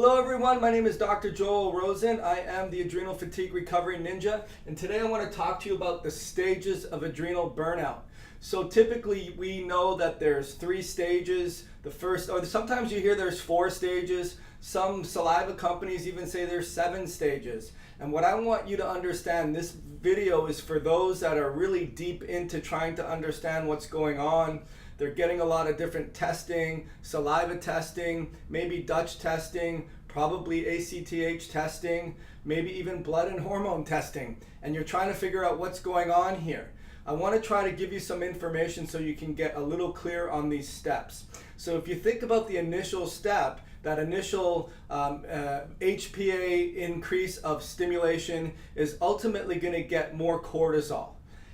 Hello everyone, my name is Dr. Joel Rosen. I am the Adrenal Fatigue Recovery Ninja, and today I want to talk to you about the stages of adrenal burnout. So typically we know that there's 3 stages. The first, or sometimes you hear there's 4 stages. Some saliva companies even say there's 7 stages. And what I want you to understand, this video is for those that are really deep into trying to understand what's going on. They're getting a lot of different testing, saliva testing, maybe Dutch testing, probably ACTH testing, maybe even blood and hormone testing. And you're trying to figure out what's going on here. I want to try to give you some information so you can get a little clear on these steps. So if you think about the initial step, that initial HPA increase of stimulation is ultimately going to get more cortisol.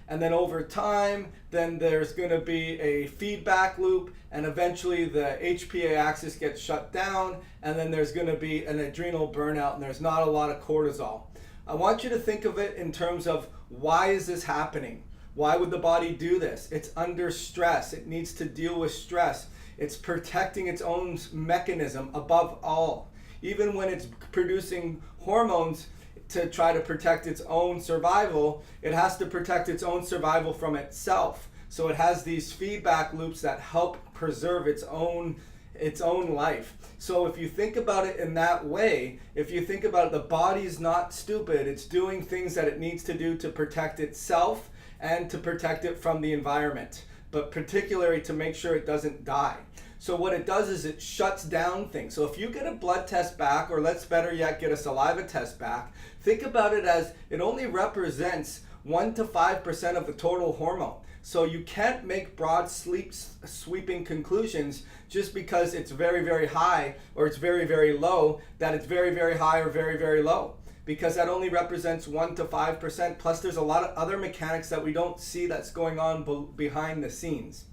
And then over time, then there's going to be a feedback loop, and eventually the HPA axis gets shut down, and then there's going to be an adrenal burnout, and there's not a lot of cortisol. I want you to think of it in terms of, why is this happening? Why would the body do this? It's under stress. It needs to deal with stress. It's protecting its own mechanism above all. Even when it's producing hormones to try to protect its own survival, it has to protect its own survival from itself. So it has these feedback loops that help preserve its own life. So if you think about it in that way, if you think about it, the body's not stupid. It's doing things that it needs to do to protect itself and to protect it from the environment, but particularly to make sure it doesn't die. So what it does is it shuts down things. So if you get a blood test back, or let's better yet get a saliva test back, think about it as it only represents 1 to 5% of the total hormone. So you can't make broad sweeping conclusions just because it's very, very high or it's very, very low, that it's very, very high or very, very low. Because that only represents 1 to 5%. Plus there's a lot of other mechanics that we don't see that's going on behind the scenes.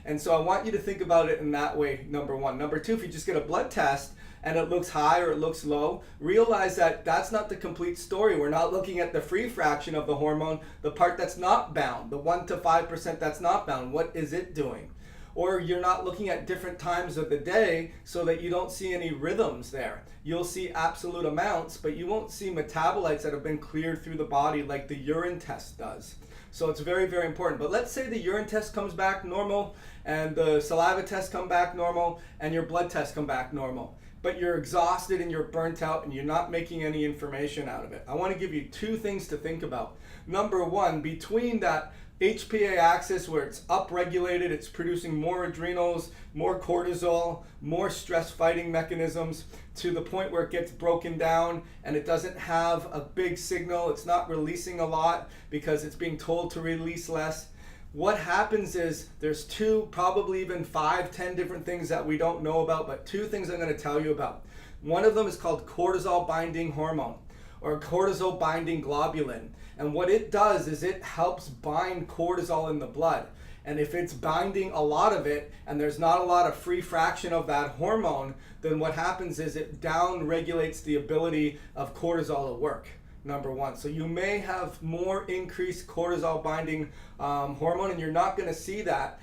And so I want you to think about it in that way, number one. Number two, if you just get a blood test and it looks high or it looks low, realize that that's not the complete story. We're not looking at the free fraction of the hormone, the part that's not bound, the 1 to 5% that's not bound. What is it doing? Or you're not looking at different times of the day so that you don't see any rhythms there. You'll see absolute amounts, but you won't see metabolites that have been cleared through the body like the urine test does. So it's very, very important. But let's say the urine test comes back normal, and the saliva test come back normal, and your blood test come back normal. But you're exhausted and you're burnt out and you're not making any information out of it. I want to give you 2 things to think about. Number one, between that HPA axis where it's upregulated, it's producing more adrenals, more cortisol, more stress fighting mechanisms, to the point where it gets broken down and it doesn't have a big signal. It's not releasing a lot because it's being told to release less. What happens is there's 2, probably even 5, 10 different things that we don't know about, but 2 things I'm going to tell you about. One of them is called cortisol binding hormone, or cortisol binding globulin. And what it does is it helps bind cortisol in the blood. And if it's binding a lot of it and there's not a lot of free fraction of that hormone, then what happens is it down regulates the ability of cortisol to work. Number one. So you may have more increased cortisol binding hormone, and you're not going to see that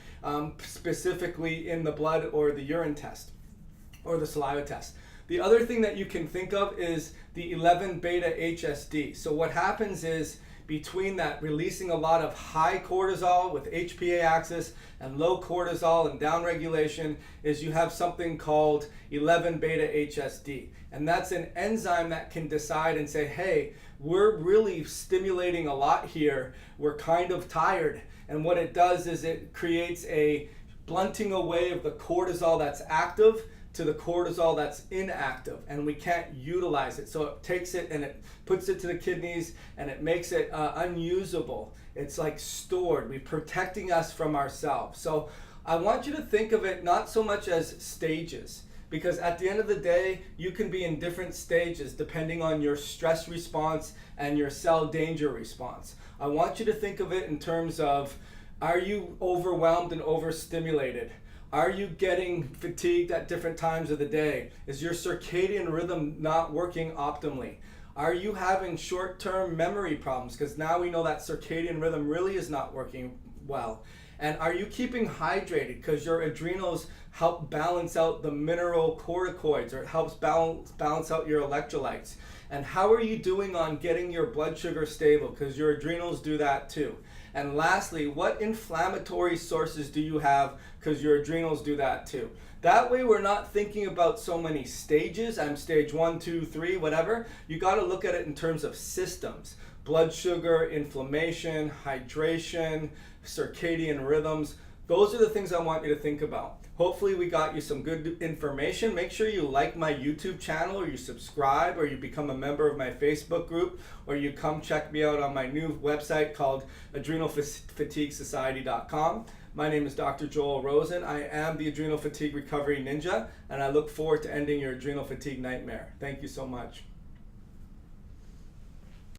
specifically in the blood or the urine test or the saliva test. The other thing that you can think of is the 11 beta HSD. So what happens is, between that releasing a lot of high cortisol with HPA axis and low cortisol and downregulation, is you have something called 11 beta HSD. And that's an enzyme that can decide and say, hey, we're really stimulating a lot here. We're kind of tired. And what it does is it creates a blunting away of the cortisol that's active to the cortisol that's inactive, and we can't utilize it. So it takes it and it puts it to the kidneys and it makes it unusable. It's like stored. We're protecting us from ourselves. So I want you to think of it not so much as stages, because at the end of the day, you can be in different stages depending on your stress response and your cell danger response. I want you to think of it in terms of, are you overwhelmed and overstimulated? Are you getting fatigued at different times of the day? Is your circadian rhythm not working optimally? Are you having short-term memory problems? Because now we know that circadian rhythm really is not working well. And are you keeping hydrated? Because your adrenals help balance out the mineral corticoids, or it helps balance out your electrolytes. And how are you doing on getting your blood sugar stable? Because your adrenals do that too. And lastly, what inflammatory sources do you have? Because your adrenals do that too. That way we're not thinking about so many stages. I'm stage 1, 2, 3, whatever. You got to look at it in terms of systems. Blood sugar, inflammation, hydration, circadian rhythms. Those are the things I want you to think about. Hopefully we got you some good information. Make sure you like my YouTube channel, or you subscribe, or you become a member of my Facebook group, or you come check me out on my new website called adrenalfatiguesociety.com. My name is Dr. Joel Rosen. I am the Adrenal Fatigue Recovery Ninja, and I look forward to ending your adrenal fatigue nightmare. Thank you so much.